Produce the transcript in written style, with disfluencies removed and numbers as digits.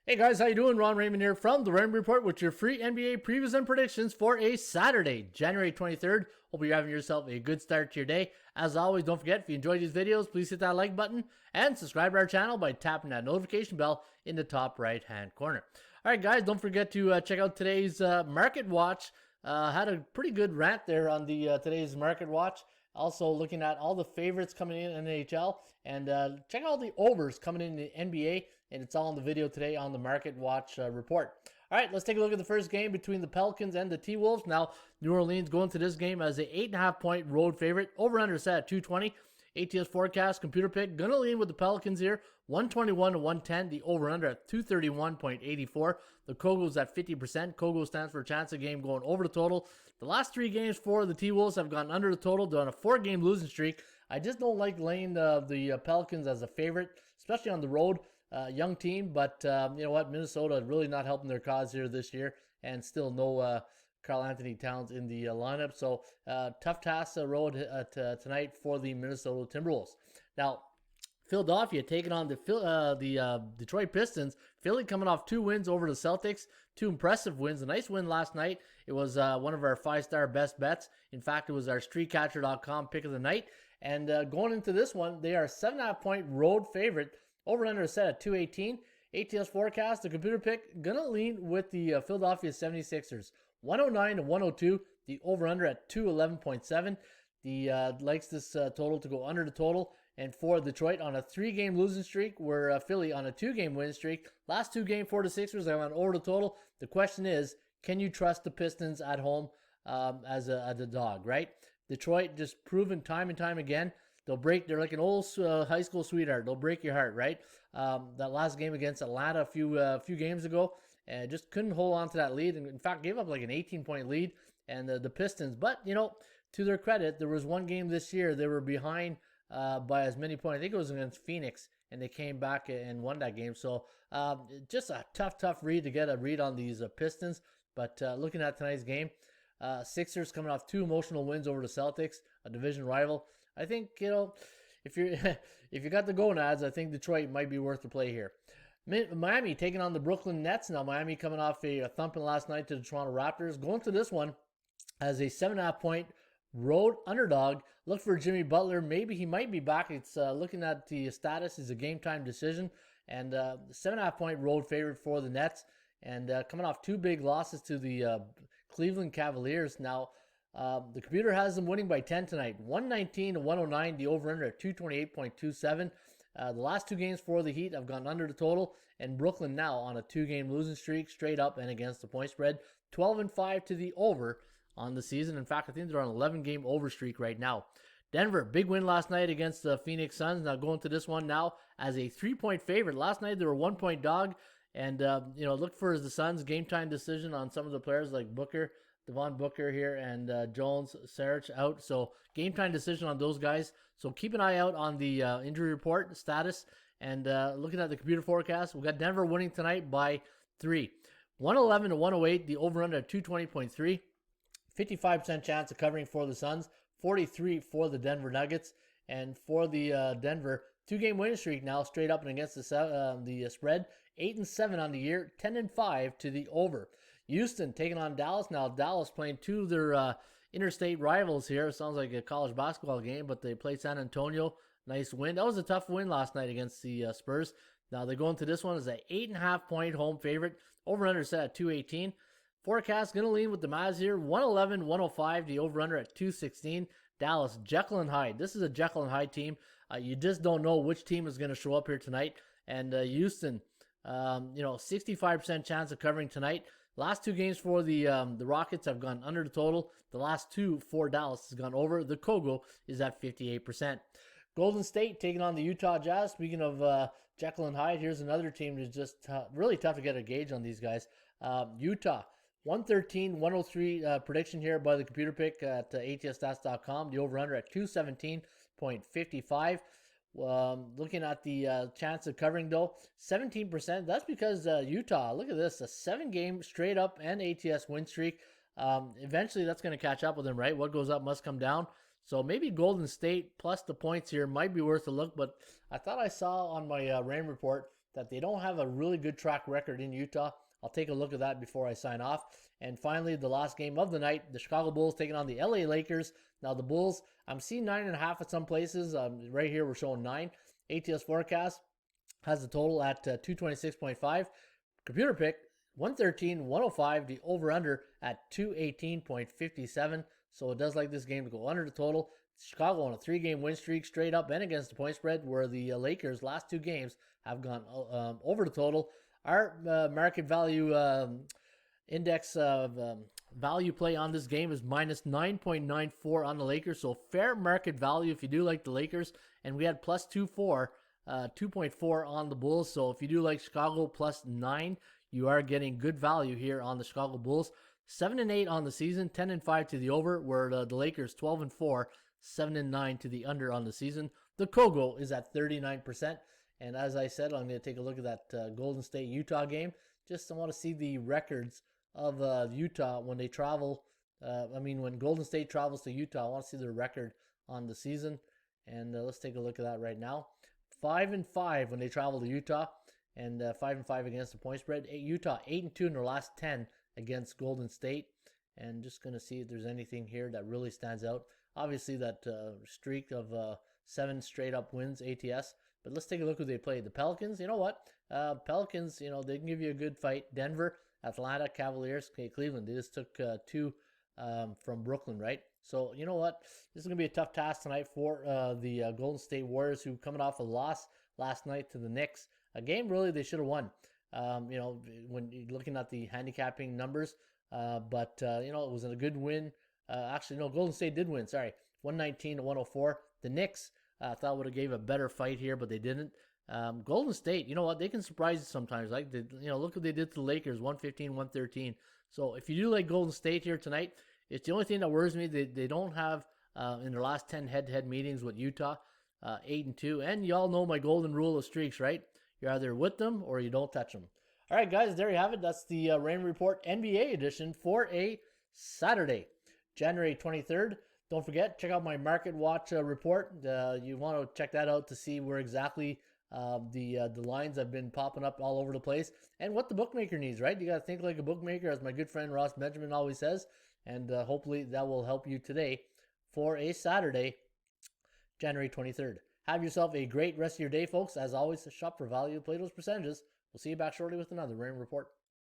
Hey guys, how you doing? Ron Raymond here from the Raymond Report with your free NBA previews and predictions for a Saturday, January 23rd. Hope you're having yourself a good start to your day. As always, don't forget, if you enjoyed these videos, please hit that like button and subscribe to our channel by tapping that notification bell in the top right-hand corner. All right, guys, don't forget to check out today's Market Watch. Had a pretty good rant there on the today's Market Watch. Also looking at all the favorites coming in NHL and check out all the overs coming in the NBA, and it's all in the video today on the Market Watch report. All right, let's take a look at the first game between the Pelicans and the T-Wolves. Now, New Orleans going to this game as an 8.5-point road favorite. Over-under set at 220. ATS forecast, computer pick, gonna lean with the Pelicans here. 121 to 110. The over-under at 231.84. The Kogo's at 50%. Kogo stands for a chance of game going over the total. The last three games for the T-Wolves have gone under the total. They're on a 4-game losing streak. I just don't like laying the Pelicans as a favorite, especially on the road. Young team, but you know what? Minnesota really not helping their cause here this year, and still no Karl Anthony Towns in the lineup. So tough task road tonight for the Minnesota Timberwolves. Now, Philadelphia taking on the Detroit Pistons. Philly coming off 2 wins over the Celtics. 2 impressive wins. A nice win last night. It was one of our 5-star best bets. In fact, it was our StreetCatcher.com pick of the night. And going into this one, they are a 7.5-point road favorite. Over-under set at 218. ATS forecast, the computer pick, gonna lean with the Philadelphia 76ers. 109 to 102. The over-under at 211.7. The likes this total to go under the total. And for Detroit on a 3-game losing streak, where Philly on a 2-game win streak. Last 2 games for the Sixers, they went over the total. The question is, can you trust the Pistons at home as a dog, right? Detroit just proven time and time again. They're like an old high school sweetheart. They'll break your heart, right? That last game against Atlanta a few games ago, and just couldn't hold on to that lead. And in fact, gave up like an 18-point lead. And the Pistons, but you know, to their credit, there was one game this year they were behind by as many points. I think it was against Phoenix, and they came back and won that game. So just a tough read to get a read on these Pistons. But looking at tonight's game, Sixers coming off 2 emotional wins over the Celtics, a division rival. I think, you know, if you got the gonads, I think Detroit might be worth the play here. Miami taking on the Brooklyn Nets. Now, Miami coming off a thumping last night to the Toronto Raptors. Going to this one as a 7.5-point road underdog. Look for Jimmy Butler. Maybe he might be back. It's looking at the status is a game-time decision. And 7.5-point road favorite for the Nets. And coming off 2 big losses to the Cleveland Cavaliers. Now, the computer has them winning by 10 tonight. 119 to 109. The over-under at 228.27. The last 2 games for the Heat have gone under the total. And Brooklyn now on a 2-game losing streak, straight up and against the point spread. 12-5 to the over on the season. In fact, I think they're on an 11-game over streak right now. Denver, big win last night against the Phoenix Suns. Now going to this one now as a 3-point favorite. Last night they were a 1-point dog. And, you know, look for the Suns' game-time decision on some of the players like Devon Booker here, and Jones, Saric out. So game-time decision on those guys. So keep an eye out on the injury report status. And looking at the computer forecast, we've got Denver winning tonight by 3. 111 to 108, the over-under at 220.3. 55% chance of covering for the Suns. 43 for the Denver Nuggets. And for the Denver, 2-game winning streak now, straight up and against the spread. 8-7 on the year, 10-5 to the over. Houston taking on Dallas. Now, Dallas playing 2 of their interstate rivals here. It sounds like a college basketball game, but they played San Antonio. Nice win. That was a tough win last night against the Spurs. Now, they go into this one as an 8.5-point home favorite. Over-under set at 218. Forecast going to lean with the Mavs here. 111, 105. The over-under at 216. Dallas, Jekyll and Hyde. This is a Jekyll and Hyde team. You just don't know which team is going to show up here tonight. And Houston, 65% chance of covering tonight. Last 2 games for the Rockets have gone under the total. The last 2 for Dallas has gone over. The Kogo is at 58%. Golden State taking on the Utah Jazz. Speaking of Jekyll and Hyde, here's another team that's just really tough to get a gauge on these guys. Utah, 113-103 prediction here by the computer pick at ATSstats.com. The over-under at 217.55. Looking at the chance of covering, though, 17%. That's because Utah, look at this, a 7-game straight up and ATS win streak. Eventually, that's going to catch up with them, right? What goes up must come down. So maybe Golden State plus the points here might be worth a look. But I thought I saw on my Raymond Report that they don't have a really good track record in Utah. I'll take a look at that before I sign off. And finally, the last game of the night, the Chicago Bulls taking on the LA Lakers. Now, the Bulls, I'm seeing 9.5 at some places. Right here, we're showing 9. ATS forecast has the total at 226.5. Computer pick, 113-105. The over-under at 218.57. So it does like this game to go under the total. Chicago on a 3-game win streak straight up and against the point spread, where the Lakers' last 2 games have gone over the total. Our market value index of value play on this game is minus 9.94 on the Lakers. So fair market value if you do like the Lakers. And we had plus 2.4 on the Bulls. So if you do like Chicago plus 9, you are getting good value here on the Chicago Bulls. 7-8 on the season, 10-5 to the over, where the Lakers 12-4, 7-9 to the under on the season. The Kogo is at 39%. And as I said, I'm going to take a look at that Golden State-Utah game. Just I want to see the records of Utah when they travel. When Golden State travels to Utah, I want to see their record on the season. And let's take a look at that right now. 5-5 when they travel to Utah, and 5-5 against the point spread. Utah 8-2 in their last 10 against Golden State. And just going to see if there's anything here that really stands out. Obviously, that streak of 7 straight up wins, ATS. But let's take a look who they played. The Pelicans, you know what? Pelicans, they can give you a good fight. Denver, Atlanta, Cavaliers, Cleveland. They just took 2 from Brooklyn, right? So, you know what? This is going to be a tough task tonight for the Golden State Warriors, who coming off a loss last night to the Knicks. A game really they should have won, when you're looking at the handicapping numbers. But it was a good win. Golden State did win, sorry. 119-104. The Knicks, I thought would have gave a better fight here, but they didn't. Golden State, you know what? They can surprise you sometimes. Look what they did to the Lakers, 115-113. So if you do like Golden State here tonight, it's the only thing that worries me. They don't have, in their last 10 head-to-head meetings with Utah, 8-2. And y'all know my golden rule of streaks, right? You're either with them or you don't touch them. All right, guys, there you have it. That's the Raymond Report NBA edition for a Saturday, January 23rd. Don't forget, check out my Market Watch report. You want to check that out to see where exactly the lines have been popping up all over the place and what the bookmaker needs, right? You got to think like a bookmaker, as my good friend Ross Benjamin always says, and hopefully that will help you today for a Saturday, January 23rd. Have yourself a great rest of your day, folks. As always, shop for value, play those percentages. We'll see you back shortly with another Raymond Report.